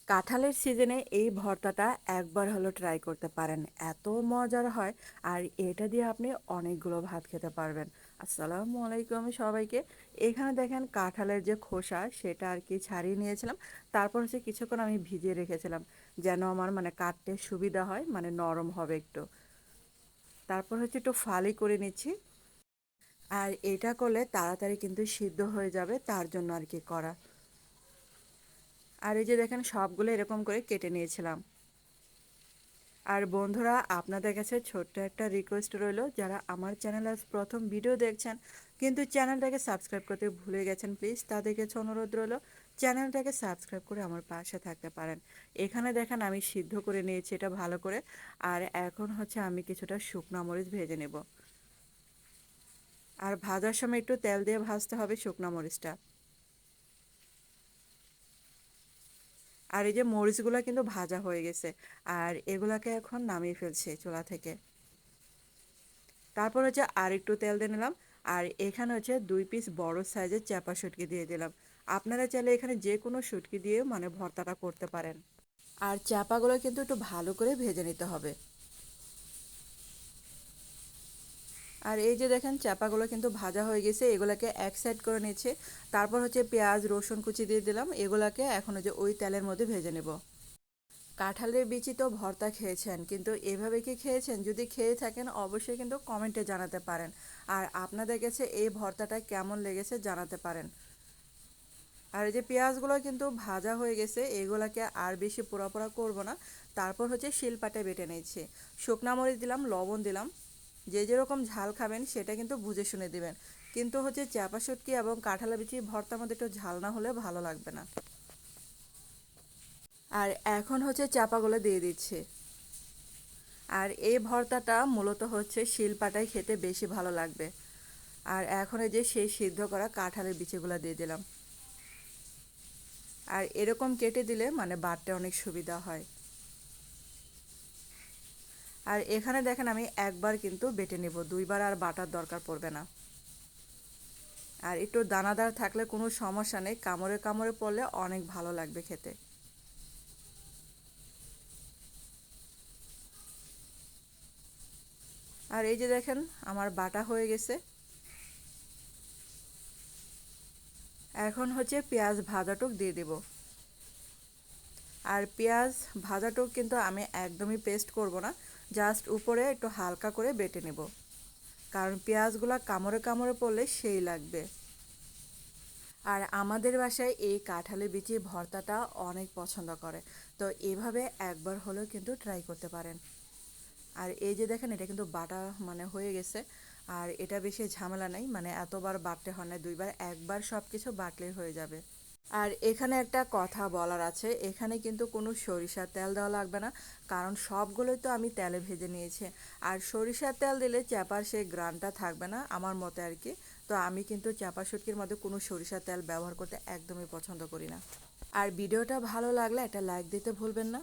কাঁঠালের সিজনে এই ভর্তাটা একবার হলো ট্রাই করতে পারেন। এত মজার হয় আর এটা দিয়ে আপনি অনেকগুলো ভাত খেতে পারবেন। আসসালামু আলাইকুম সবাইকে। এখানে দেখেন কাঁঠালের যে খোসা সেটা আর কি ছাড়িয়ে নিয়েছিলাম। তারপর হচ্ছে কিছুক্ষণ আমি ভিজিয়ে রেখেছিলাম যেন আমার মানে কাটতে সুবিধা হয়, মানে নরম হবে একটু। তারপর হচ্ছে একটু ফালি করে নিচ্ছি। আর এটা করলে তাড়াতাড়ি কিন্তু সিদ্ধ হয়ে যাবে, তার জন্য আর কি করা। আর এই যে দেখেন সবগুলো এরকম করে কেটে নিয়েছিলাম। আর বন্ধুরা, আপনাদের কাছে ছোট্ট একটা রিকোয়েস্ট রইল, যারা আমার চ্যানেলে আজ প্রথম ভিডিও দেখছেন কিন্তু চ্যানেলটাকে সাবস্ক্রাইব করতে ভুলে গেছেন, প্লিজ তাদের কাছে অনুরোধ রইল চ্যানেলটাকে সাবস্ক্রাইব করে আমার পাশে থাকতে পারেন। এখানে দেখেন আমি সিদ্ধ করে নিয়েছি এটা ভালো করে। আর এখন হচ্ছে আমি কিছুটা শুকনো মরিচ ভেজে নেব। আর ভাজার সময় একটু তেল দিয়ে ভাজতে হবে শুকনো মরিচটা। আর এই যে মরিচগুলো কিন্তু ভাজা হয়ে গেছে। আর এগুলাকে এখন নামিয়ে ফেলছি চুলা থেকে। তারপর হচ্ছে আর একটু তেল দিয়ে নিলাম। আর এখানে হচ্ছে 2 পিস বড় সাইজের চাপা শুটকি দিয়ে দিলাম। আপনারা চাইলে এখানে যে কোনো শুটকি দিয়ে মানে ভর্তাটা করতে পারেন। আর চাপাগুলো কিন্তু একটু ভালো করে ভেজে নিতে হবে। আর এই যে দেখেন চাপাগুলো কিন্তু ভাজা হয়ে গেছে, এগুলাকে এক সাইড করে নিচ্ছে। তারপর হচ্ছে পেঁয়াজ রসুন কুচি দিয়ে দিলাম, এগুলাকে এখন যে ওই তেলের মধ্যে ভেজে নেব। কাঁঠালের বিচি তো ভর্তা খেয়েছেন, কিন্তু এভাবে কি খেয়েছেন? যদি খেয়ে থাকেন অবশ্যই কিন্তু কমেন্টে জানাতে পারেন। আর আপনাদের কাছে এই ভর্তাটা কেমন লেগেছে জানাতে পারেন। আর এই যে পেঁয়াজগুলো কিন্তু ভাজা হয়ে গেছে, এগুলাকে আর বেশি পোড়া পোড়া করবো না। তারপর হচ্ছে শিলপাটে বেটে নিয়েছি। শুকনা মরিচ দিলাম, লবণ দিলাম। যে যেরকম ঝাল খাবেন সেটা কিন্তু বুঝে শুনে দিবেন। কিন্তু হচ্ছে চাপা শুটকি এবং কাঁঠালের বিচি ভর্তার মধ্যে একটু ঝাল না হলে ভালো লাগবে না। আর এখন হচ্ছে চাপাগুলো দিয়ে দিচ্ছি। আর এই ভর্তাটা মূলত হচ্ছে শিলপাটায় খেতে বেশি ভালো লাগবে। আর এখন এই যে সেই সিদ্ধ করা কাঁঠালের বিচিগুলো দিয়ে দিলাম। আর এরকম কেটে দিলে মানে বাটতে অনেক সুবিধা হয়। আর এখানে দেখেন আমি একবার কিন্তু বেটে নেব, দুইবার আর বাটার দরকার পড়বে না। আর একটু দানাদার থাকলে কোনো সমস্যা নেই, কামড়ে কামড়ে পড়লে অনেক ভালো লাগবে খেতে। আর এই যে দেখেন আমার বাটা হয়ে গেছে। এখন হচ্ছে পেঁয়াজ ভাজাটুক দিয়ে দেব। আর পেঁয়াজ ভাজাটুক কিন্তু আমি একদমই পেস্ট করব না, জাস্ট উপরে একটু হালকা করে বেটে নেব, কারণ পেঁয়াজগুলো কামড়ে কামড়ে পড়লে সেই লাগবে। আর আমাদের বাসায় এই কাঁঠালের বিচি ভর্তাটা অনেক পছন্দ করে, তো এভাবে একবার হলেও কিন্তু ট্রাই করতে পারেন। আর এই যে দেখেন এটা কিন্তু বাটা মানে হয়ে গেছে। আর এটা বেশি ঝামেলা নেই, মানে এতবার বাটতে হয় না, দুইবার একবার সব কিছু বাটলেই হয়ে যাবে। আর এখানে একটা কথা বলার আছে, এখানে কিন্তু কোনো সরিষার তেল দেওয়া লাগবে না, কারণ সবগুলোই তো আমি তেলে ভেজে নিয়েছি। আর সরিষার তেল দিলে চাপার সেই গ্রানটা থাকবে না আমার মতে আর কি। তো আমি কিন্তু চাপা শুটকির মধ্যে কোনো সরিষার তেল ব্যবহার করতে একদমই পছন্দ করি না। আর ভিডিওটা ভালো লাগলে একটা লাইক দিতে ভুলবেন না।